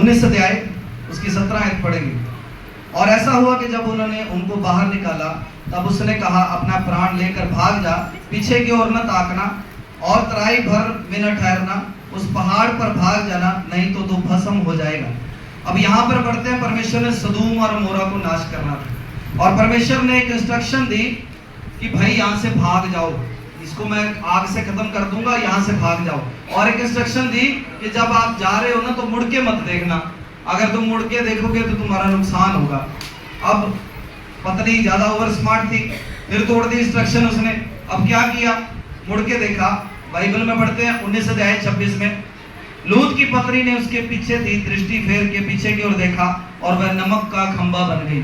19 अध्याय उसकी 17 आयत पढ़ेंगे। और ऐसा हुआ कि जब उन्होंने उनको बाहर निकाला तब उसने कहा, अपना प्राण लेकर भाग जा, पीछे की ओर न ताकना और तराई भर में न ठहरना, उस पहाड़ पर भाग जाना, नहीं तो तू भस्म हो जाएगा। अब यहाँ पर पढ़ते हैं, परमेश्वर ने सदूम और अमोरा को नाश करना था और परमेश्वर ने एक इंस्ट्रक्शन दी कि भाई यहाँ से भाग जाओ, इसको मैं आग से खत्म कर दूंगा, यहाँ से भाग जाओ। और एक इंस्ट्रक्शन दी कि जब आप जा रहे हो ना तो मुड़ के मत देखना, अगर तुम मुड़ के देखोगे तो तुम्हारा नुकसान होगा। अब पत्नी ज्यादा ओवर स्मार्ट थी, फिर तोड़ दी इंस्ट्रक्शन उसने। अब क्या किया, मुड़ के देखा। बाइबल में पढ़ते हैं 19 अध्याय 26 में, लूत की पत्नी ने उसके पीछे थी, दृष्टि फेर के पीछे की ओर देखा और वह नमक का खंबा बन गई।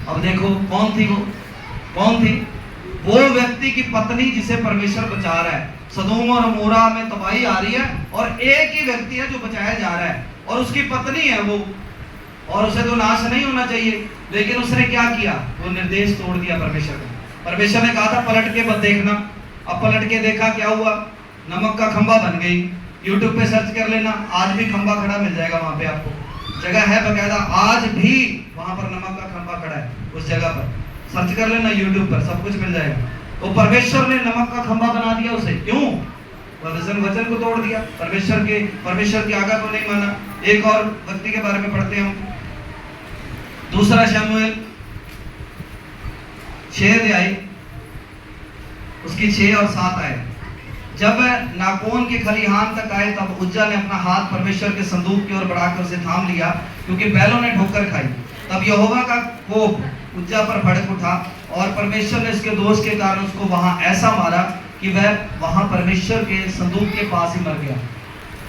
अब देखो कौन थी वो, कौन थी वो व्यक्ति की पत्नी जिसे परमेश्वर बचा रहा है। सदोम और अमोरा में तबाही आ रही है और एक ही व्यक्ति है जो बचाया जा रहा है और उसकी पत्नी है वो, और उसे तो नाश नहीं होना चाहिए, लेकिन उसने क्या किया, वो निर्देश तोड़ दिया परमेश्वर का। परमेश्वर ने कहा था पलट के मत देखना, अब पलट के देखा, क्या हुआ, नमक का खंबा बन गई। यूट्यूब पे सर्च कर लेना, आज भी खंबा खड़ा मिल जाएगा, वहां पे आपको जगह है बकायदा, आज भी वहां पर नमक का खंबा खड़ा है, उस जगह पर सर्च कर लेना यूट्यूब पर, सब कुछ मिल जाएगा। तो परमेश्वर ने नमक का खंबा बना दिया उसे, क्यों, वचन को तोड़ दिया, परमेश्वर की आज्ञा को नहीं माना। एक और व्यक्ति के बारे में पढ़ते हैं, दूसरा शमूएल 6 अध्याय उसकी 6 और 7 आए। जब नाकोन के खलिहान तक आए तब उज्जा ने अपना हाथ परमेश्वर के संदूक की ओर बढ़ाकर उसे थाम लिया, क्योंकि बैलों ने ठोकर खाई। तब यहोवा का कोप उज्जा पर भड़क उठा और परमेश्वर ने उसके दोष के कारण उसको वहां ऐसा मारा कि वह वहां परमेश्वर के संदूक के पास ही मर गया।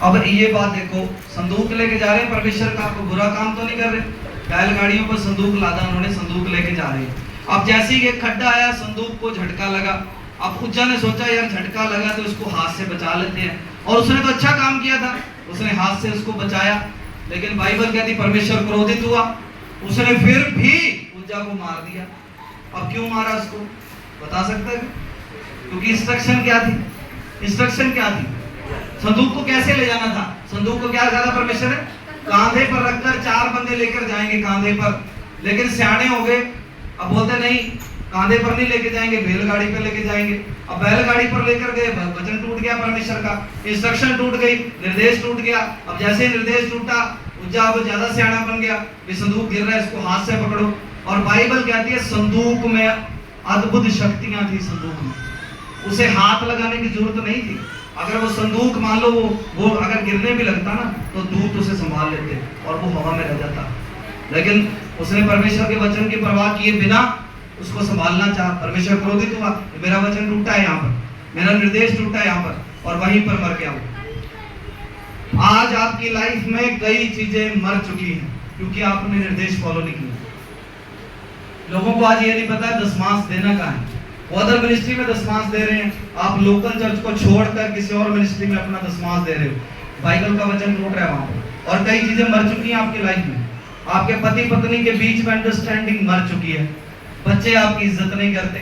अब ये बात देखो, संदूक लेके जा रहे हैं परमेश्वर का, आपको बुरा काम तो नहीं कर रहे, बैलगाड़ियों पर संदूक लादा उन्होंने, संदूक लेके जा रहे हैं। अब जैसे ही एक खड्डा आया, संदूक को झटका लगा। अब उज्जा ने सोचा यार झटका लगा तो इसको हाथ से बचा लेते हैं, और उसने तो अच्छा काम किया था, उसने हाथ से उसको बचाया। लेकिन बाइबल कहती परमेश्वर क्रोधित हुआ, उसने फिर भी उज्जा को मार दिया। अब क्यों मारा उसको, बता सकते हैं? क्योंकि इंस्ट्रक्शन क्या थी, इंस्ट्रक्शन क्या थी, संदूक को कैसे ले जाना था। संदूक को क्या कहा था परमेश्वर ने, कांधे पर रखकर 4 बंदे लेकर जाएंगे कांधे पर, लेकिन सियाने हो गए, अब बोलते नहीं कांधे पर नहीं लेके जाएंगे, बैलगाड़ी पर लेके जाएंगे। अब बैलगाड़ी पर लेकर गए, वचन टूट गया परमेश्वर का, इंस्ट्रक्शन टूट गई, निर्देश टूट गया। अब जैसे निर्देश टूटा, उज्जा अब ज्यादा सियाना बन गया, ये संदूक गिर रहा है, इसको हाथ से पकड़ो। और बाइबल कहती है संदूक में अद्भुत शक्तियां थी, संदूक में उसे हाथ लगाने की जरूरत नहीं थी। अगर वो संदूक मान लो वो अगर गिरने भी लगता ना तो दूत उसे संभाल लेते और वो हवा में रह जाता, लेकिन उसने परमेश्वर के वचन की परवाह किए बिना उसको संभालना चाहा। परमेश्वर क्रोधित हुआ, मेरा वचन टूटा है यहाँ पर, मेरा निर्देश टूटा है यहाँ पर, और वहीं पर मर गया वो। आज आपकी लाइफ में कई चीजें मर चुकी हैं क्योंकि आपने निर्देश फॉलो नहीं किया। लोगों को आज ये नहीं पता है दशमांश देना कहाँ है, वो अदर मिनिस्ट्री में दशमांश दे रहे हैं, आप लोकल चर्च को छोड़कर किसी और मिनिस्ट्री में अपना दशमांश दे रहे हो, बाइबल का वचन टूट रहा है वहां पर। और कई चीजें मर चुकी हैं आपकी लाइफ में, आपके पति पत्नी के बीच में अंडरस्टैंडिंग मर चुकी है, बच्चे आपकी इज्जत नहीं करते,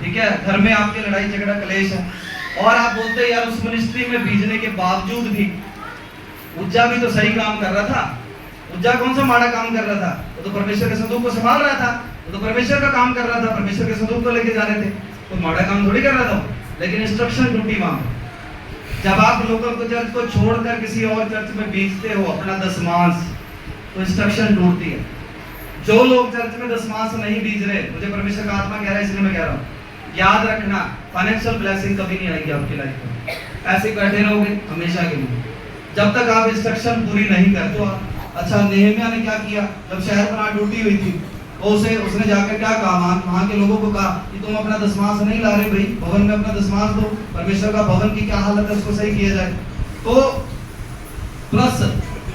ठीक है, घर में आपकी लड़ाई झगड़ा कलेश है, और आप बोलते हैं यार उस मिनिस्ट्री में भेजने के बावजूद भी उज्जा भी तो सही काम कर रहा था। उज्जा कौन सा माड़ा काम कर रहा था, वो तो परमेश्वर के संदूक को संभाल रहा था, वो तो परमेश्वर का काम कर रहा था, परमेश्वर के संदूक को लेके जा रहे थे, तो माड़ा काम थोड़ी कर रहा था, लेकिन इंस्ट्रक्शन टूटी वहां। जब आप लोकल चर्च को छोड़कर किसी और चर्च में भेजते हो अपना दशमांश, तो इंस्ट्रक्शन टूटती है। जो लोग चर्च में दशमांश नहीं बीज रहे, मुझे परमेश्वर का आत्मा कह रहा है इसलिए मैं कह रहा हूँ, याद रखना फाइनेंशियल ब्लेसिंग कभी नहीं आएगी आपकी लाइफ में, ऐसे बैठे रहोगे हमेशा के लिए जब तक आप इंस्ट्रक्शन पूरी नहीं करते। तो अच्छा नेहमिया ने क्या किया, जब शहर पर टूटी हुई थी तो उसने जाकर क्या कहा, वहां के लोगों को कहा कि तुम अपना दशमांश नहीं ला रहे भाई, भवन में अपना दशमांश दो, परमेश्वर का भवन की क्या हालत है उसको सही किया जाए। तो प्लस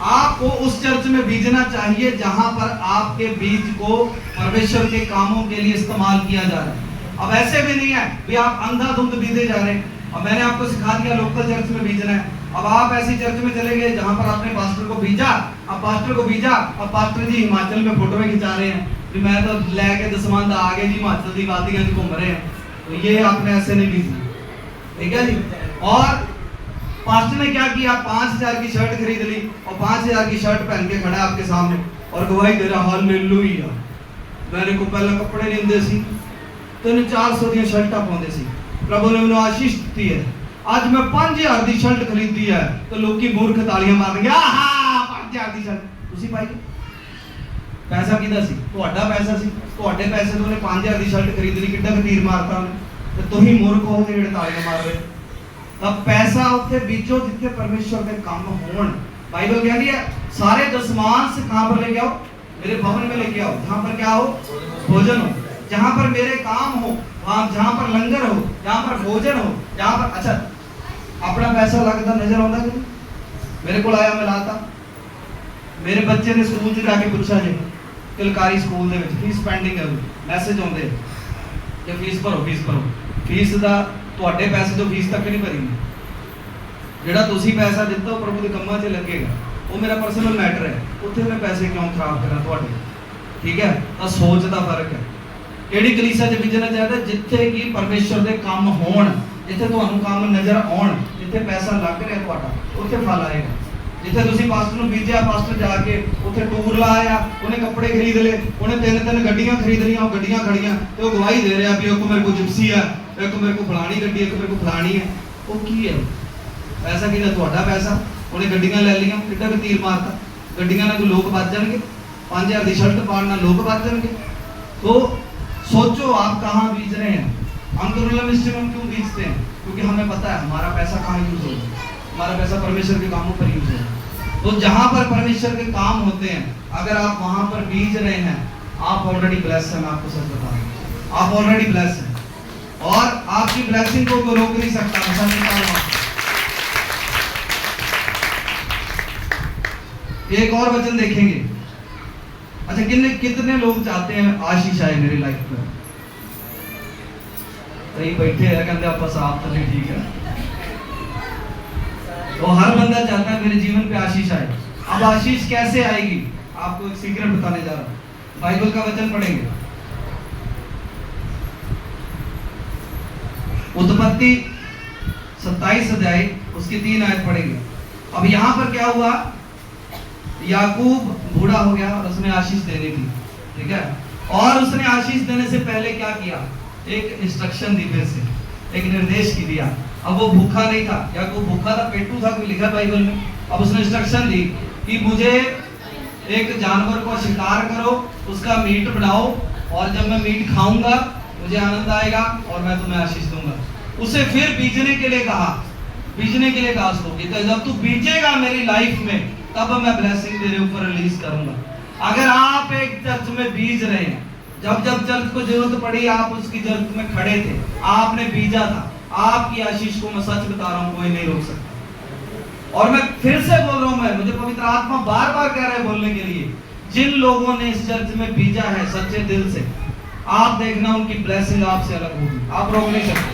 आपको उस चर्च में बीजना चाहिए जहां पर आपके बीज को परमेश्वर के कामों के लिए इस्तेमाल किया जा रहा है। अब ऐसे भी नहीं है भी आप अंधाधुंध बीजे जा रहे हैं। अब मैंने आपको सिखा दिया लोकल चर्च में बीजना है, अब आप ऐसी चर्च में चले गए जहां पर आपने पास्टर को बीजा, अब पास्टर को बीजा, अब पास्टर जी हिमाचल में फोटो में खिंचा रहे हैं कि मैं तो लेके दसमांध आ गए जी हिमाचल की वादियां घूम रहे हैं, तो ये आपने ऐसे नहीं बीजी, ठीक है जी। और पास्टर ने क्या किया, 5,000 की शर्ट खरीद ली और 5,000 की शर्ट पहन के खड़ा है आपके सामने और गवाही दे रहा, हालेलुया मेरे को पहले कपड़े नहीं देते सी, 300-400 दी शर्टा पाਉਂਦੇ ਸੀ, प्रभु ने ਮੈਨੂੰ आशीष दी है, आज मैं 5,000 की शर्ट खरीदी है, तो लोग मूर्ख तालियां मारेंगे, आहा 5,000 की शर्ट ਤੁਸੀਂ ਪਾਈ। पैसा किदा सी, ਤੁਹਾਡਾ पैसा सी, ਤੁਹਾਡੇ पैसे ਤੋਂ ਉਹਨੇ 5,000 ਦੀ ਸ਼ਰਟ ਖਰੀਦ ਲਈ, ਕਿੱਡਾ ਤੀਰ ਮਾਰਤਾ ਉਹਨੇ, ਤੇ ਤੁਸੀਂ ਮੂਰਖ ਹੋ ਜਿਹੜੇ ਤਾਲੀਆਂ ਮਾਰ ਰਹੇ। ਤਾਂ ਪੈਸਾ ਉੱਥੇ ਬੀਜੋ ਜਿੱਥੇ परमेश्वर ਦੇ ਕੰਮ ਹੋਣ। बाइबल कहती है सारे दशमांश कहाँ पर लेके आओ, मेरे भवन में लेके आओ, जहाँ पर क्या हो, भोजन हो, जहाँ पर मेरे काम हो, वहाँ जहाँ पर लंगर हो, जहाँ पर भोजन हो, जहाँ पर अच्छा अपना पैसा लगता नजर आता कि मेरे को आया, मैं लाता। मेरे बच्चे ने स्कूल से जाके पूछा जी किलकारी स्कूल दे विच फीस पेंडिंग है, मैसेज आउंदे कि फीस भरो, फीस भरो। फीस दा तुहाडे पैसे तो फीस तक नहीं भरी, ਜਿਹੜਾ ਤੁਸੀਂ ਪੈਸਾ ਦਿੱਤਾ ਉਹ ਪ੍ਰਭੂ ਦੇ ਕੰਮਾਂ 'ਚ ਲੱਗੇਗਾ, ਉਹ ਮੇਰਾ ਪਰਸਨਲ ਮੈਟਰ ਹੈ, ਉੱਥੇ ਮੈਂ ਪੈਸੇ ਕਿਉਂ ਖਰਾਬ ਕਰਾਂ ਤੁਹਾਡੇ। ਠੀਕ ਹੈ, ਤਾਂ ਸੋਚ ਦਾ ਫਰਕ ਹੈ। ਕਿਹੜੀ ਕਲੀਸਿਆ 'ਚ ਬੀਜਣਾ ਚਾਹੀਦਾ, ਜਿੱਥੇ ਕਿ ਪਰਮੇਸ਼ਰ ਦੇ ਕੰਮ ਹੋਣ, ਜਿੱਥੇ ਤੁਹਾਨੂੰ ਕੰਮ ਨਜ਼ਰ ਆਉਣ, ਜਿੱਥੇ ਪੈਸਾ ਲੱਗ ਰਿਹਾ ਤੁਹਾਡਾ, ਉੱਥੇ ਫਲ ਆਏਗਾ। ਜਿੱਥੇ ਤੁਸੀਂ ਪਾਸਟਰ ਨੂੰ ਬੀਜਿਆ, ਪਾਸਟਰ ਜਾ ਕੇ ਉੱਥੇ ਟੂਰ ਲਾਇਆ, ਉਹਨੇ ਕੱਪੜੇ ਖਰੀਦ ਲਏ, ਉਹਨੇ 3-3 ਗੱਡੀਆਂ ਖਰੀਦ ਲਈਆਂ, ਉਹ ਗੱਡੀਆਂ ਖੜੀਆਂ ਤੇ ਉਹ ਗਵਾਹੀ ਦੇ ਰਿਹਾ ਵੀ ਇੱਕ ਮੇਰੇ ਕੋਲ ਜਿਪਸੀ ਹੈ, ਇੱਕ ਮੇਰੇ ਕੋਲ ਫਲਾਣੀ ਗੱਡੀ, ਇੱਕ ਮੇਰੇ ਕੋਲ ਫਲਾਣੀ ਹੈ। ਉਹ ਕੀ ਹੈ पैसा कि ਤੁਹਾਡਾ पैसा, ਉਹਨੇ ਗੱਡੀਆਂ ਲੈ ਲਈਆਂ, ਕਿੱਡਾ ਵੀ ਤੀਰ ਮਾਰਤਾ। ਗੱਡੀਆਂ ਨਾਲ ਕੋਈ ਲੋਕ ਬਚ ਜਾਣਗੇ, 5,000 ਦੀ ਸ਼ਰਟ ਪਾਉਣ ਨਾਲ ਲੋਕ बच जाएंगे। तो सोचो आप कहाँ बीज रहे हैं। हम तो रियल मिनिस्ट्री में क्यों बीजते हैं, क्योंकि हमें पता है हमारा पैसा कहाँ यूज होगा, हमारा पैसा परमेश्वर के कामों पर यूज होगा। तो जहाँ पर परमेश्वर के काम होते हैं, अगर आप वहाँ पर बीज रहे हैं, आप ऑलरेडी ब्लेस हैं। मैं आपको सच बता रहा हूँ, आप ऑलरेडी ब्लेस हैं और आपकी ब्लेसिंग को रोक नहीं सकता। ऐसा नहीं करूँगा। एक और वचन देखेंगे। अच्छा कितने लोग चाहते हैं आशीष आए मेरी लाइफ में, कई बैठे हैं कहते आप साफ तो नहीं, ठीक है। तो हर बंदा चाहता है मेरे जीवन पे आशीष आए। अब आशीष कैसे आएगी, आपको एक सीक्रेट बताने जा रहा हूं। बाइबल का वचन पढ़ेंगे, उत्पत्ति 27 अध्याय उसकी 3 आयत पढ़ेंगे। अब यहाँ पर क्या हुआ, याकूब बूढ़ा हो गया और उसने आशीष देनी थी, ठीक है। और उसने आशीष देने से पहले क्या किया, एक इंस्ट्रक्शन दी, फिर से एक निर्देश की दिया। अब वो भूखा नहीं था, याकूब भूखा था, पेटू था, कोई लिखा बाइबल में। अब उसने इंस्ट्रक्शन दी कि मुझे एक जानवर को शिकार करो, उसका मीट बनाओ, और जब मैं मीट खाऊंगा मुझे आनंद आएगा और मैं तुम्हें आशीष दूंगा। उसे फिर बीजने के लिए कहा, बीजने के लिए कहा उसको कि जब तू बीजेगा मेरी लाइफ में, तब मैं ब्लेसिंग तेरे ऊपर रिलीज करूंगा। अगर आप एक चर्च में बीज रहे हैं, जब जब चर्च को जरूरत पड़ी आप उसकी जरूरत में खड़े थे, आपने बीजा था, आपकी आशीष को मैं सच बता रहा हूं कोई नहीं रोक सकता। और मैं फिर से बोल रहा हूं, मैं मुझे पवित्र आत्मा बार बार कह रहा है बोलने के लिए, जिन लोगों ने इस चर्च में बीजा है सच्चे दिल से, आप देखना उनकी ब्लेसिंग आपसे अलग होगी। आप रोक नहीं सकते,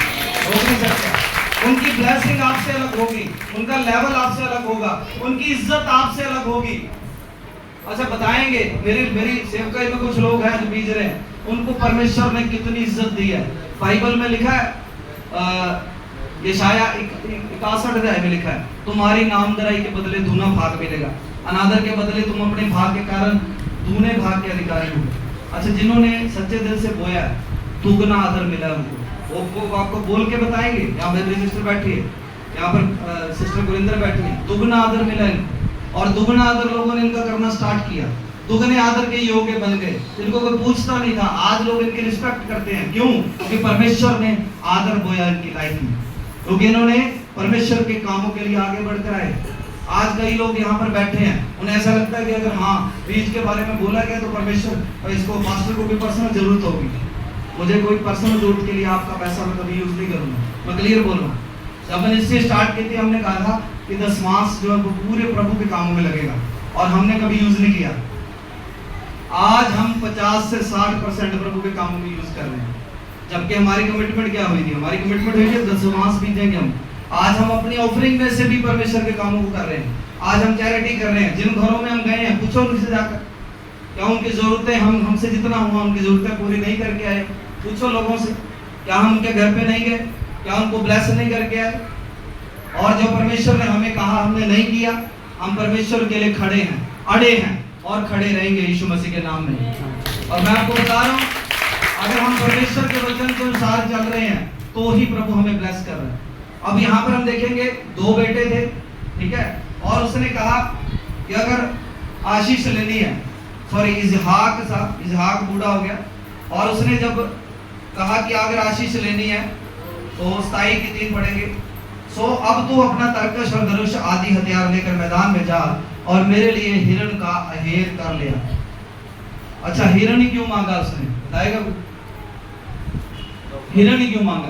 रोक नहीं सकते। उनकी ब्लेसिंग आपसे अलग होगी, उनका लेवल आपसे अलग होगा, उनकी इज्जत आपसे अलग होगी। अच्छा बताएंगे, मेरी सेवकाई में कुछ लोग हैं जो बीज रहे हैं, उनको परमेश्वर ने कितनी इज्जत दी है। बाइबल में लिखा है, यशाया 61 अध्याय में लिखा है, तुम्हारी नामधराई के बदले दूना भाग मिलेगा, अनादर के बदले तुम अपने भाग के कारण दूने भाग के अधिकारी हो। अच्छा जिन्होंने सच्चे दिल से बोया दुगना आदर मिला उनको, वो आपको बोल के बताएंगे। यहाँ पे सिस्टर बैठी है, यहाँ पर सिस्टर गुरिंदर बैठी है, दुगना आदर मिला इनको, और दुगना आदर लोगों ने इनका करना स्टार्ट किया, दुगने आदर के योग्य बन गए। इनको कोई पूछता नहीं था, आज लोग इनकी रिस्पेक्ट करते हैं। क्यों? क्योंकि परमेश्वर ने आदर बोया इनकी लाइफ में, क्योंकि इन्होंने परमेश्वर के कामों के लिए आगे बढ़कर आए। आज कई लोग यहाँ पर बैठे हैं, उन्हें ऐसा लगता है कि अगर हाँ बीज के बारे में बोला गया तो परमेश्वर और इसको पास्टर को भी पर्सनल जरूरत होगी। मुझे कोई पर्सनल जरूरत के लिए आपका पैसा मैं कभी यूज नहीं करूंगा, मैं क्लियर बोल रहा हूँ। जब मैंने इससे स्टार्ट की थी, हमने कहा था कि 10 मास जो है वो पूरे प्रभु के कामों में लगेगा, और हमने कभी यूज नहीं किया। आज हम 50 से 60% प्रभु के कामों में यूज कर रहे हैं, जबकि हमारी कमिटमेंट क्या हुई थी, हमारी कमिटमेंट हुई थी 10 मास बीजेंगे हम। आज हम अपनी ऑफरिंग में से भी परमेश्वर के कामों को कर रहे हैं। आज हम चैरिटी कर रहे हैं। जिन घरों में हम गए हैं, पूछो उनसे जाकर, क्या उनकी जरूरतें हमसे जितना हुआ उनकी जरूरतें पूरी नहीं करके आए? पूछो लोगों से, क्या हम उनके घर पे नहीं गए? क्या उनको ब्लेस नहीं करके आए? और जो परमेश्वर ने हमें कहा हमने नहीं किया, हम परमेश्वर के लिए खड़े हैं, अड़े हैं और खड़े रहेंगे यीशु मसीह के नाम में। और मैं आपको बता रहा हूँ, अगर हम परमेश्वर के वचन के अनुसार चल रहे हैं तो ही प्रभु हमें ब्लेस कर रहे हैं। अब यहाँ पर हम देखेंगे 2 बेटे थे, ठीक है, और उसने कहा कि अगर आशीष लेनी है, सॉरी इजहाक बूढ़ा हो गया, और उसने जब कहा कि अगर आशीष लेनी है तो 27 की 3 पढ़ेंगे, सो अब तू अपना तरकश और धनुष आदि हथियार लेकर मैदान में जा और मेरे लिए हिरण का अहेर कर ले आ। अच्छा, हिरण ही क्यों मांगा उसने, बताएगा? हिरण ही क्यों मांगा?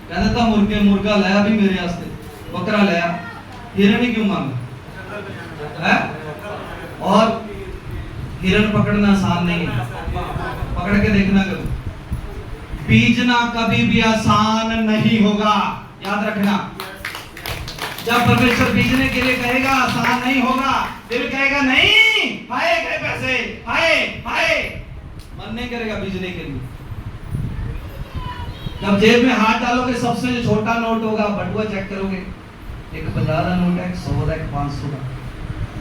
कहता था मुर्गा लाया भी मेरे वास्ते, बकरा लाया, हिरण ही क्यों मांगा है? और हिरण पकड़ना आसान नहीं है, पकड़ के देखना करो। बीजना कभी भी आसान नहीं होगा, याद रखना। जब परमेश्वर बीजने के लिए कहेगा आसान नहीं होगा, फिर कहेगा नहीं, हाय गए पैसे, हाय हाय, मन नहीं करेगा बीजने के लिए। जब जेब में हाथ डालोगे, सबसे जो छोटा नोट होगा, बटुआ चेक करोगे, एक 50 का नोट है, 100 का, 500 का,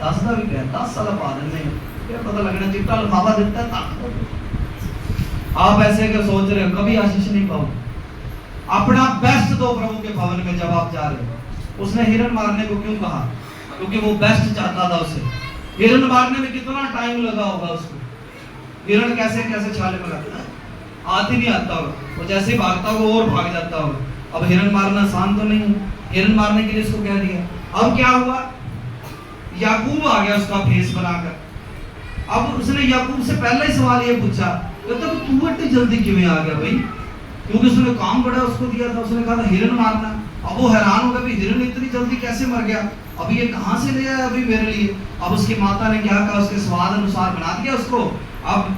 10 का भी है, 10 साल बाद में क्या पता लगना, चिट्टा लिफाफा देता है। आप ऐसे अगर सोच रहे हो कभी आशीष नहीं पाओगे। अपना बेस्ट दो प्रभु के भवन में जब आप जा रहे हो। उसने हिरण मारने को क्यों कहा? क्योंकि वो बेस्ट चाहता था उसे। हिरण मारने में कितना टाइम लगा होगा उसको, हिरण कैसे कैसे छाले में लगता है, हाथ ही नहीं आता होगा, वो जैसे भागता होगा और भाग जाता होगा। अब हिरण मारना आसान तो नहीं है, हिरण मारने के लिए इसको कह दिया। अब क्या हुआ, याकूब आ गया उसका फेस बनाकर। अब उसने याकूब से पहला ही सवाल ये पूछा, कहता तू इतनी जल्दी क्यों आ गया भाई? क्योंकि उसने काम बड़ा उसको दिया था, उसने कहा था हिरण मारना। अब वो हैरान हो गया भी हिरण इतनी जल्दी कैसे मर गया, अभी ये कहां से ले आया अभी मेरे लिए। अब उसकी माता ने क्या कहा, उसके स्वाद अनुसार बना दिया उसको। अब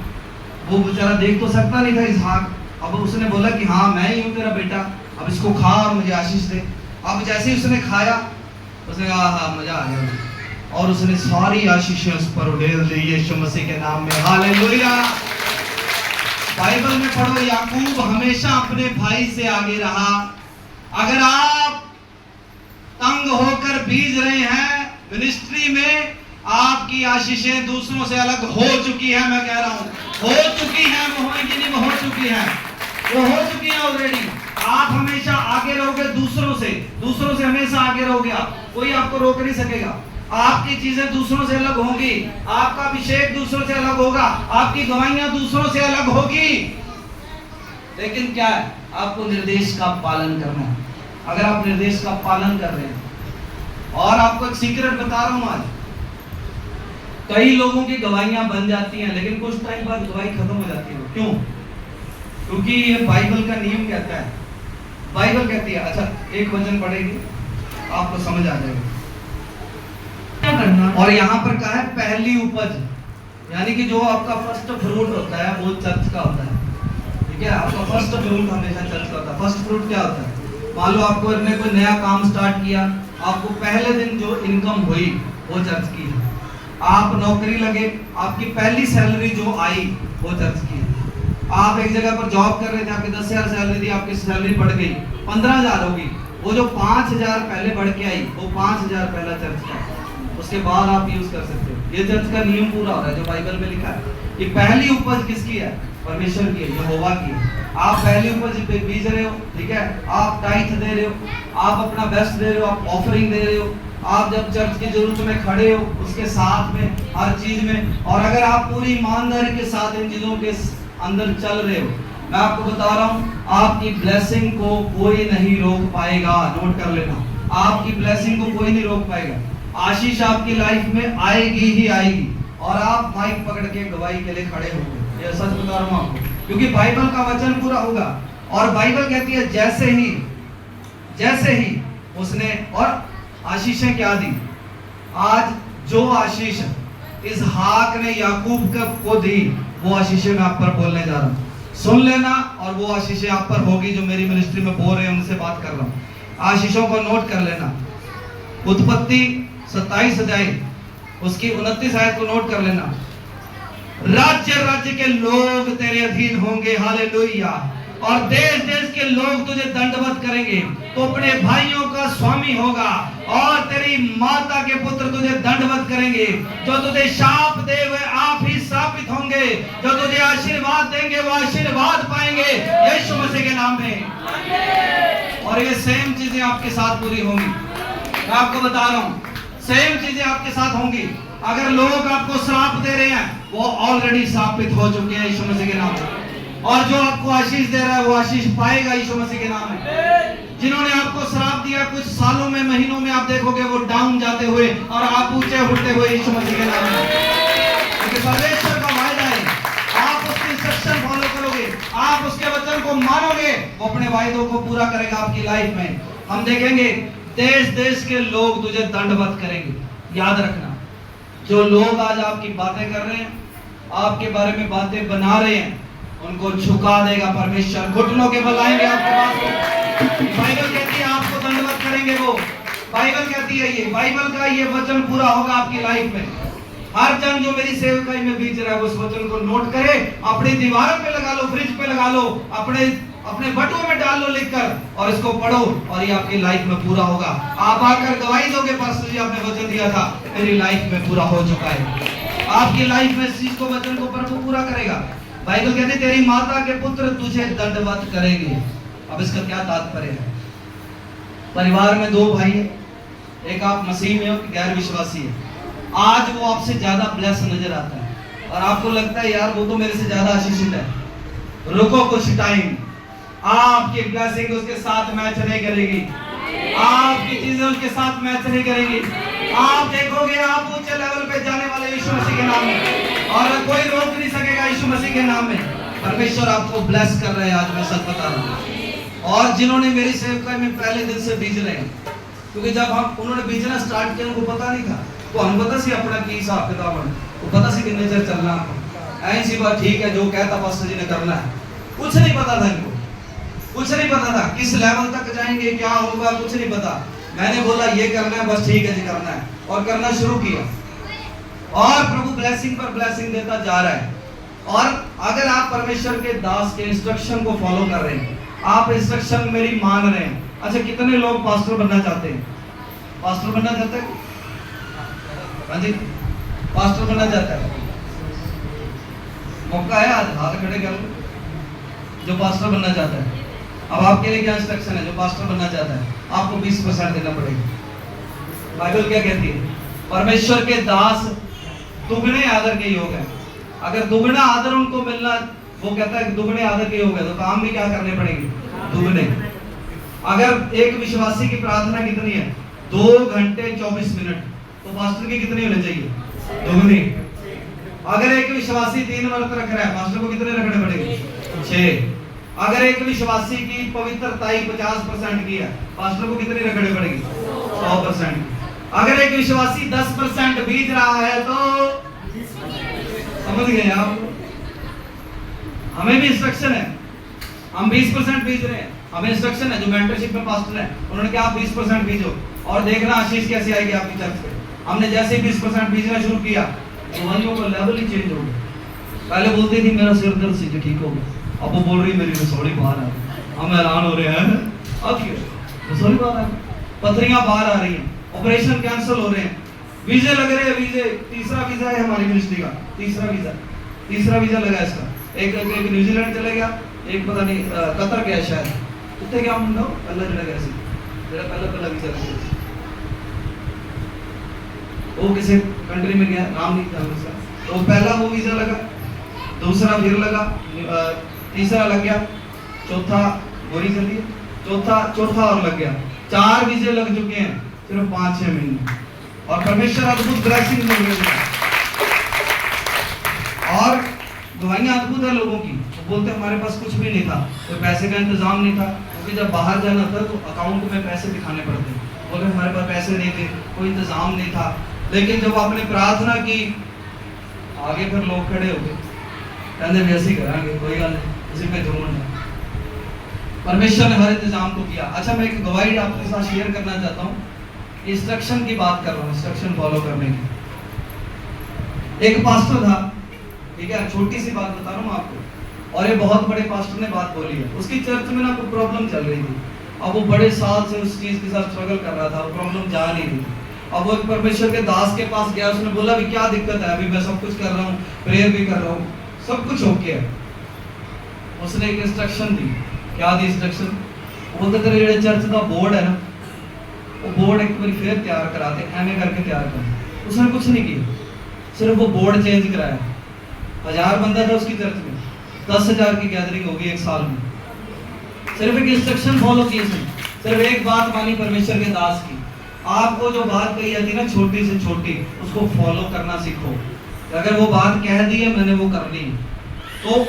वो बेचारा देख तो सकता नहीं था इसहाक। अब उसने बोला कि हाँ मैं ही हूँ तेरा बेटा, अब इसको खा और मुझे आशीष दे। अब जैसे ही उसने खाया, उसने कहा हाँ मजा आ गया, और उसने सारी आशीषें उस पर उड़ेल दी यीशु मसीह के नाम में। हालेलुया। बाइबल में पढ़ो, याकूब हमेशा अपने भाई से आगे रहा। अगर आप तंग होकर बीज रहे हैं मिनिस्ट्री में, आपकी आशीषें दूसरों से अलग हो चुकी है। मैं कह रहा हूं हो चुकी है, वो होंगी नहीं, वो हो चुकी है, वो हो चुकी है ऑलरेडी। आप हमेशा आगे रहोगे दूसरों से हमेशा आगे रहोगे आप, कोई आपको रोक नहीं सकेगा। आपकी चीजें दूसरों से अलग होंगी, आपका अभिषेक दूसरों से अलग होगा, आपकी गवाहियां दूसरों से अलग होगी। लेकिन क्या है, आपको निर्देश का पालन करना है। अगर आप निर्देश का पालन कर रहे हैं, और आपको एक सीक्रेट बता रहा हूं आज, कई लोगों की गवाहियां बन जाती हैं लेकिन कुछ टाइम बाद गवाही खत्म हो जाती है। क्यों? क्योंकि ये बाइबल का नियम कहता है, बाइबल कहती है। अच्छा, एक वचन पढ़ेगी आपको समझ आ जाएगा। और यहाँ पर कहा है पहली उपज, यानी कि जो आपका फर्स्ट फ्रूट होता है वो चर्च का होता है। ठीक है, आपका फर्स्ट फ्रूट हमेशा चर्च का होता है। फर्स्ट फ्रूट क्या होता है? मान लो आपको ने कोई नया काम स्टार्ट किया, आपको पहले दिन जो इनकम हुई वो चर्च की है। आप नौकरी लगे, आपकी पहली सैलरी जो आई वो चर्च की है। आप एक जगह पर जॉब कर रहे थे, आपकी 10,000 सैलरी थी, आपकी सैलरी बढ़ गई 15,000 होगी, वो जो 5,000 पहले बढ़ के आई वो 5,000 पहला चर्च का, उसके बाद आप यूज कर सकते हो। ये चर्च का नियम पूरा हो रहा है जो बाइबल में लिखा है कि पहली उपज किसकी है? परमेश्वर की है, यहोवा की है। आप पहली उपज बीज रहे हो, ठीक है, आप टाइथ दे रहे हो, आप अपना बेस्ट दे रहे हो, आप ऑफरिंग दे रहे हो, आप जब चर्च की जरूरत में खड़े हो उसके साथ में, हर चीज में। और अगर आप पूरी ईमानदारी के साथ इन चीजों के अंदर चल रहे हो, मैं आपको बता रहा हूँ आपकी ब्लेसिंग को कोई नहीं रोक पाएगा। नोट कर लेना, आपकी ब्लेसिंग को कोई नहीं रोक पाएगा। आशीष आपकी लाइफ में आएगी ही आएगी, और आप माइक पकड़ के गवाही के लिए खड़े होंगे। ये सच बता रहा हूँ आपको, क्योंकि बाइबल का वचन पूरा होगा। और बाइबल कहती है जैसे ही उसने, और आशीषें क्या दी? आज जो आशीष इसहाक ने याकूब को दी, वो आशीषें मैं आप पर बोलने जा रहा हूँ। सुन लेना, और वो आशीषें आप पर होगी जो मेरी मिनिस्ट्री में बोल रहे हैं, उनसे बात कर रहा हूँ। आशीषों को नोट कर लेना। उत्पत्ति 27 अध्याय उसकी 29 आयत को नोट कर लेना। राज्य के लोग तेरे अधीन होंगे, हालेलुया, और देश देश के लोग तुझे दंडवत करेंगे। तो अपने भाइयों का स्वामी होगा और तेरी माता के पुत्र तुझे दंडवत करेंगे। जो तुझे शाप दे वे आप ही शापित होंगे, जो तुझे आशीर्वाद देंगे वो आशीर्वाद पाएंगे यीशु मसीह के नाम में। और ये सेम चीजें आपके साथ पूरी होंगी। मैं आपको बता रहा हूं, सेम चीजें आपके साथ होंगी। अगर लोग आपको श्राप दे रहे हैं वो ऑलरेडी श्रापित हो चुके हैं यीशु मसीह के नाम में। और जो आपको आशीष दे रहा है वो आशीष पाएगा यीशु मसीह के नाम में। जिन्होंने आपको श्राप दिया कुछ सालों में महीनों में आप देखोगे वो डाउन जाते हुए और आप ऊंचे उठते हुए यीशु मसीह के नाम में। क्योंकि परमेश्वर का वायदा है, आप उसकी इंस्ट्रक्शन फॉलो करोगे, आप उसके वचन को मानोगे, वो अपने वायदों को पूरा करेगा आपकी लाइफ में। हम देखेंगे देश देश के लोग तुझे दंडवत करेंगे। याद रखना, जो लोग आज आपकी बातें कर रहे हैं, आपके बारे में बातें बना रहे हैं, उनको झुका देगा परमेश्वर। घुटनों के बल आएंगे आपके पास। बाइबल कहती है आपको दंडवत करेंगे वो। बाइबल कहती है ये, बाइबल का ये वचन पूरा होगा आपकी लाइफ में। हर जन जो मेरी सेवकाई में बीच रहा है उस वचन को नोट करे, अपनी दीवारों पे लगा लो, फ्रिज पे लगा लो, अपने बटुए में डाल लो लिखकर और इसको पढ़ो और ये आपकी लाइफ में पूरा होगा। आप आकर गवाही दोगे पास्टर जी आपने वचन दिया था, मेरी लाइफ में पूरा हो चुका है। आपकी लाइफ में इस चीज को वचन को प्रभु पूरा करेगा। बाइबल कहती है तेरी माता के पुत्र तुझे दंडवत करेंगे। अब इसका क्या तात्पर्य है? परिवार में दो भाई है, एक आप मसीह में हो, गैर विश्वासी है। आज वो आपसे ज्यादा ब्लेस नजर आता है और आपको लगता है यार वो तो मेरे से ज्यादा आशीषित है। रुको कुछ टाइम, आपकी ब्लेसिंग उसके साथ मैच नहीं करेगी, आपकी चीजें उसके साथ मैच नहीं करेगी। आप देखोगे आप ऊंचे लेवल पे जाने वाले यीशु मसीह के नाम में, और कोई रोक नहीं सकेगा यीशु मसीह के नाम में। परमेश्वर आपको ब्लेस कर रहे हैं आज, मैं सच बता रहा हूँ। और जिन्होंने मेरी सेवकाई में पहले दिन से बीज रहे हैं, क्योंकि जब उन्होंने बीजना स्टार्ट किया उनको पता नहीं था, तो हम पता सी अपना की हिसाब किताब है, वो पता सी कितने चेर चलना, ऐसी बात ठीक है जो कहता पास्टर जी ने करना है। कुछ नहीं पता था इनको, कुछ नहीं पता था किस लेवल तक जाएंगे, क्या होगा, कुछ नहीं पता। मैंने बोला ये करना है, बस ठीक है जी करना है, और करना शुरू किया। और प्रभु ब्लेसिंग पर ब्लेसिंग देता जा रहा है। और अगर आप परमेश्वर के दास के इंस्ट्रक्शन को फॉलो कर रहे हैं, आप इंस्ट्रक्शन मेरी मान रहे हैं। अच्छा, कितने लोग पास्टर बनना चाहते हैं? पास्टर बनना चाहते हैं? हाँ जी, पास्टर बनना चाहता है, मौका है आज, हाथ खड़े कर लो जो पास्टर बनना चाहता है। अब आपके लिए क्या इंस्ट्रक्शन है? जो पास्टर बनना चाहता है आपको 20% देना पड़ेगा। बाइबल क्या कहती है? परमेश्वर के दास दुगने आदर के योग है। अगर दुगना आदर उनको मिलना, वो कहता है दुगने आदर के योग है, तो काम भी क्या करने पड़ेंगे? दुगने। अगर एक विश्वासी की प्रार्थना कितनी है? 2 घंटे 24 मिनट, तो पास्टर की कितनी होनी चाहिए? दुगनी। अगर एक विश्वासी 3 व्रत रख रहा है, पास्टर को कितने रखने पड़ेंगे? 6। अगर एक विश्वासी की पवित्रता 50% की है, पास्टर को कितनी रखने पड़ेगी? 100%। अगर एक विश्वासी 10% बीज रहा है तो समझ गए आप? हमें भी इंस्ट्रक्शन है, हम 20% बीज रहे हैं, हमें इंस्ट्रक्शन है। जो मेंटरशिप में पास्टर है उन्होंने कहा आप 20% बीजो और देखना आशीष कैसे आएगी आपकी चर्च पे। हमने जैसे 20% बीजना शुरू किया तो वही का लेवल ही चेंज हो गया। पहले बोलती थी मेरा सिर दर्द से ठीक हो गया, अब वो बोल रही मेरी रसोड़ी बाहर आ गई। हम हैरान हो रहे हैं, अब क्यों रसोड़ी बाहर आ गई, पथरियां बाहर आ रही हैं, ऑपरेशन कैंसिल हो रहे हैं, वीजे लग रहे हैं। वीजे, तीसरा वीजा है हमारी मिनिस्ट्री का, तीसरा वीजा लगा इसका। एक न्यूजीलैंड चले गया, एक पता नहीं कतर गया शायद, कितने क्या मुंडा पहला जड़ा गया मेरा पहला वीजा लगा, वो किसी कंट्री में गया, नाम नहीं था उसका, तो पहला वो वीजा लगा, दूसरा फिर लगा, तीसरा लग गया, चौथा गोरी चली, चौथा और लग गया। 4 वीजे लग चुके हैं सिर्फ 5-6 महीने, और परमेश्वर अद्भुत ब्लेसिंग मिल रही है। और दवाइयां अद्भुत है लोगों की। वो बोलते हमारे पास कुछ भी नहीं था, कोई पैसे का इंतजाम नहीं था, क्योंकि जब बाहर जाना था तो अकाउंट में पैसे दिखाने पड़ते, बोले हमारे पास पैसे नहीं थे, कोई इंतजाम नहीं था। लेकिन जब आपने प्रार्थना की, आगे फिर लोग खड़े हो गए, कहते वैसे ही करांगे, कोई गल नहीं, उसी पे जोड़ना। परमेश्वर ने हर इंतजाम को किया। अच्छा, मैं एक गवाही आपके साथ शेयर करना चाहता हूँ। इंस्ट्रक्शन की बात कर रहा हूँ, इंस्ट्रक्शन फॉलो करने की। एक पास्टर था, ठीक है, छोटी सी बात बता रहा हूँ आपको। और ये बहुत बड़े पास्टर ने बात बोली है। उसकी चर्च में ना कोई प्रॉब्लम चल रही थी, अब वो बड़े साल से उस चीज के साथ स्ट्रगल कर रहा था, वो प्रॉब्लम जा नहीं रही। अब वो एक परमेश्वर के दास के पास गया, उसने बोला अभी क्या दिक्कत है? अभी मैं सब कुछ कर रहा हूँ, प्रेयर भी कर रहा हूँ, सब कुछ ओके है। उसने एक इंस्ट्रक्शन दी। क्या दी इंस्ट्रक्शन? वो बोलते तेरे जो चर्च का बोर्ड है ना, वो बोर्ड एक बार फिर तैयार कराते, एमए करके तैयार कर। उसने कुछ नहीं किया, सिर्फ वो बोर्ड चेंज कराया। 1000 बंदा था उसकी चर्च में, 10,000 की गैदरिंग होगी एक साल में। सिर्फ एक इंस्ट्रक्शन फॉलो की उसने, सिर्फ एक बात मानी परमेश्वर के दास की। आपको जो बात कही जाती है ना छोटी से छोटी, उसको फॉलो करना सीखो। अगर वो बात कह दी है, मैंने वो कर ली, तो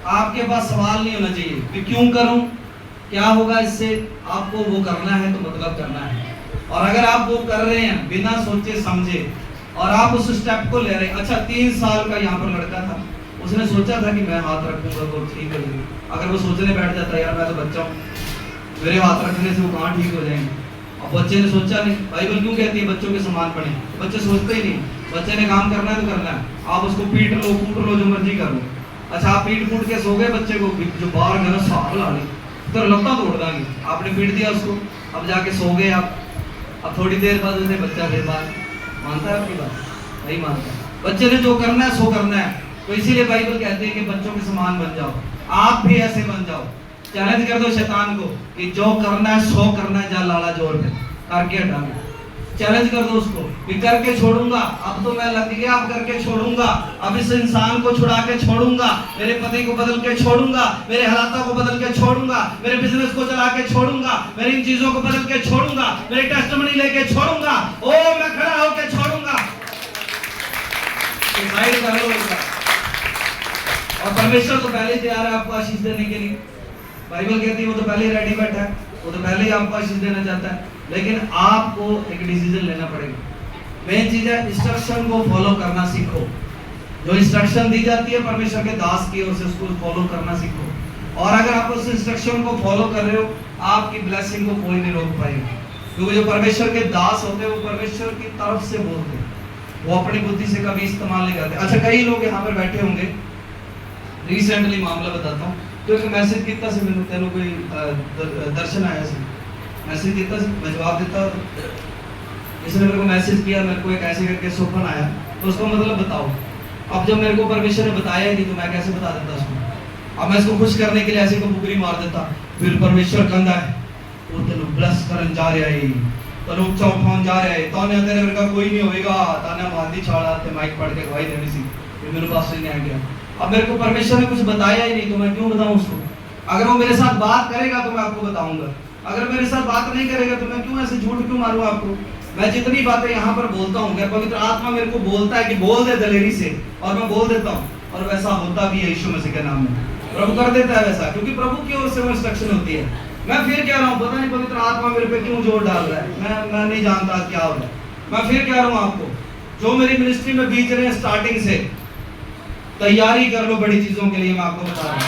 आपके पास सवाल नहीं होना चाहिए कि क्यों करूं, क्या होगा इससे। आपको वो करना है तो मतलब करना है। और अगर आप वो कर रहे हैं बिना सोचे समझे और आप उस स्टेप को ले रहे हैं। अच्छा 3 साल का यहाँ पर लड़का था, उसने सोचा था कि मैं हाथ रखूंगा तो ठीक है। अगर वो सोचने बैठ जाता यार मैं तो बच्चा हूँ, मेरे हाथ रखने से वो कहाँ ठीक हो जाएंगे। अब बच्चे ने सोचा नहीं। बाइबल क्यों कहती है बच्चों के समान बने? बच्चे सोचते ही नहीं, बच्चे ने काम करना है तो करना है। आप उसको पीट लो, कूट लो, जो मर्जी कर लो। अच्छा आप पीट कूट के सो गए बच्चे को, जो बाहर गया साल ला ली तो लत्ता तोड़ देंगे, आपने पीट दिया उसको, अब जाके सो गए आप। अब थोड़ी देर बाद उसे बच्चा फिर बात मानता है आपकी बात? नहीं मानता। बच्चे ने जो करना है सो करना है। तो इसीलिए बाइबल कहते हैं कि बच्चों के समान बन जाओ, आप भी ऐसे बन जाओ। चैलेंज कर दो शैतान को कि जो करना है सो करना है, जा लाला जोर पे करके हटाना। चैलेंज कर दो उसको कि करके छोड़ूंगा, अब तो मैं लग गया, अब करके छोड़ूंगा, अब इस इंसान को छुड़ा के छोड़ूंगा, मेरे पति को बदल के छोड़ूंगा, मेरे हालातों को बदल के छोड़ूंगा, मेरे बिजनेस को चला के छोड़ूंगा, मेरी इन चीजों को बदल के छोड़ूंगा, मेरे टेस्टिमनी लेके छोड़ूंगा, ओ मैं खड़ा होकर छोड़ूंगा। डिसाइड कर लो इसका। और परमेश्वर तो पहले ही तैयार है आपको आशीष देने के लिए। बाइबल कहती है वो तो पहले ही रेडी बैठा है, वो तो पहले ही आपको आशीष देना चाहता है, लेकिन आपको एक डिसीजन लेना पड़ेगा। मेन चीज है इंस्ट्रक्शन को फॉलो करना सीखो। जो इंस्ट्रक्शन दी जाती है परमेश्वर के दास की ओर से, उसको फॉलो करना सीखो। और अगर आप उस इंस्ट्रक्शन को फॉलो कर रहे हो, आपकी ब्लेसिंग को कोई नहीं रोक पाएगा। क्योंकि जो परमेश्वर के दास होते हैं वो परमेश्वर की तरफ से बोलते हैं, वो अपनी बुद्धि से कभी इस्तेमाल नहीं करते। अच्छा कई लोग यहाँ पर बैठे होंगे, रिसेंटली मामला बताता हूँ। तो एक मैसेज किया से मैंने तेन कोई दर्शन आया से, मैसेज किया से, मैं जवाब देता। इसने मेरे को मैसेज किया, मेरे को एक ऐसे करके स्वप्न आया, तो उसका मतलब बताओ। अब जब मेरे को परमेश्वर ने बताया नहीं तो मैं कैसे बता देता उसको। अब मैं इसको खुश करने के लिए ऐसे को बुकरी मार देता, फिर परमेश्वर कहता है वो तेन ब्लस करन जा रहा है, तेन उच्चा उठाउन जा रहा है, ताने तेरे वर्गा कोई नहीं होएगा, ताने मांदी छाड़ा ते माइक पढ़ के गवाही देनी सी। फिर मेरे पास नहीं आ गया। अब मेरे को परमेश्वर ने कुछ बताया ही नहीं तो मैं क्यों बताऊं उसको? अगर वो मेरे साथ बात करेगा तो मैं आपको बताऊंगा, अगर मेरे साथ बात नहीं करेगा तो मैं क्यों ऐसे झूठ क्यों मारूं आपको? मैं जितनी बातें यहाँ पर बोलता हूँ, क्या पवित्र आत्मा मेरे को बोलता है कि बोल दे दलेरी से, और मैं बोल देता हूँ, और वैसा होता भी है यीशु मसीह के नाम में। प्रभु कर देता है वैसा, क्योंकि प्रभु की ओर से वो इंस्ट्रक्शन होती है। मैं फिर कह रहा हूँ, पता नहीं पवित्र आत्मा मेरे पे क्यों जोर डाल रहा है, मैं नहीं जानता क्या हो रहा है। मैं फिर कह रहा हूँ आपको, जो मेरी मिनिस्ट्री में बीच रहे हैं स्टार्टिंग से, तैयारी कर लो बड़ी चीजों के लिए। मैं आपको बता रहा हूँ,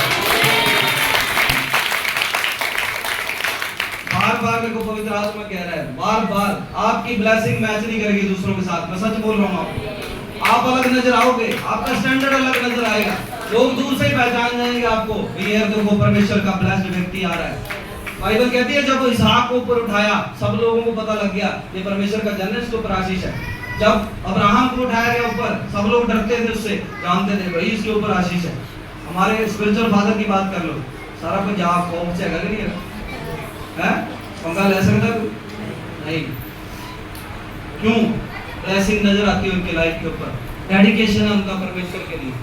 बार बार मेरे को पवित्र आत्मा कह रहा है, बार बार आपकी ब्लेसिंग मैच नहीं करेगी दूसरों के साथ। मैं सच बोल रहा हूँ आपको, आप अलग नजर आओगे, आपका स्टैंडर्ड अलग नजर आएगा, लोग दूर से ही पहचान जाएंगे आपको, ये तो वो परमेश्वर का ब्लेस्ड व्यक्ति आ रहा है। बाइबल कहती है जब इसहाक को ऊपर उठाया, सब लोगों को पता लग गया ये परमेश्वर का जन है, इसके ऊपर आशीष है। जब अब्राहम को उठाया गया ऊपर, सब लोग डरते थे उससे, जानते थे भाई इसके ऊपर आशीष है। हमारे स्पिरिचुअल फादर की बात कर लो, सारा पंजाब कौम से है नहीं है, पंगा ले सकता नहीं। क्यों? ब्लेसिंग नजर आती है उनके लाइफ के ऊपर, डेडिकेशन है उनका परमेश्वर के लिए।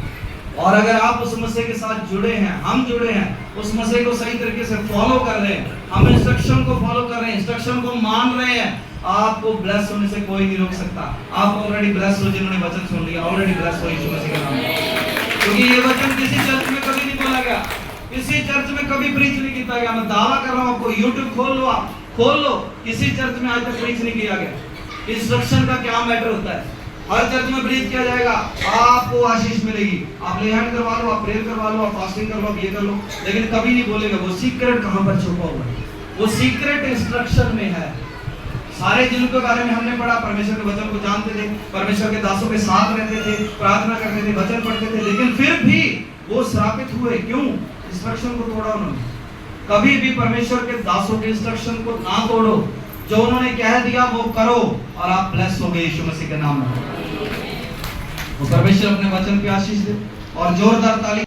और अगर आप उस मसीह के साथ जुड़े हैं, हम जुड़े हैं, उस मसीह को सही तरीके से फॉलो कर रहे हैं, हम इंस्ट्रक्शन को फॉलो कर रहे हैं, इंस्ट्रक्शन को मान रहे हैं, आपको ब्लेस होने से कोई नहीं रोक सकता। आप ऑलरेडी ब्लेस हो, जिन्होंने वचन सुन लिया ऑलरेडी ब्लेस हो यीशु मसीह के नाम में। क्योंकि ये वचन किसी चर्च में कभी नहीं बोला गया, किसी चर्च में कभी प्रीच नहीं किया गया। मैं दावा कर रहा हूँ आपको, यूट्यूब खोल लो, आप खोल लो, किसी चर्च में आज तक प्रीच नहीं किया गया। इंस्ट्रक्शन का क्या मैटर होता है? हर चर्च में प्रीच किया जाएगा, आपको आशीष मिलेगी, आप ले हैंड करवा लो, आप प्रेयर करवा लो, आप फास्टिंग कर लो, आप ये कर लो, लेकिन कभी नहीं बोलेगा वो सीक्रेट कहां पर छुपा हुआ है। वो सीक्रेट इंस्ट्रक्शन में है। सारे जिनके बारे में हमने पढ़ा, परमेश्वर के वचन को जानते थे, परमेश्वर के दासों के साथ रहते थे, प्रार्थना करते थे, वचन पढ़ते थे, लेकिन फिर भी वो श्रापित हुए। क्यों? इंस्ट्रक्शन को तोड़ा उन्होंने। कभी भी परमेश्वर के दासों के इंस्ट्रक्शन को ना तोड़ो। जो उन्होंने कह दिया वो करो और आप ब्लेस हो गए यीशु मसीह के नाम में। तो परमेश्वर अपने वचन पे आशीष दे और जोरदार ताली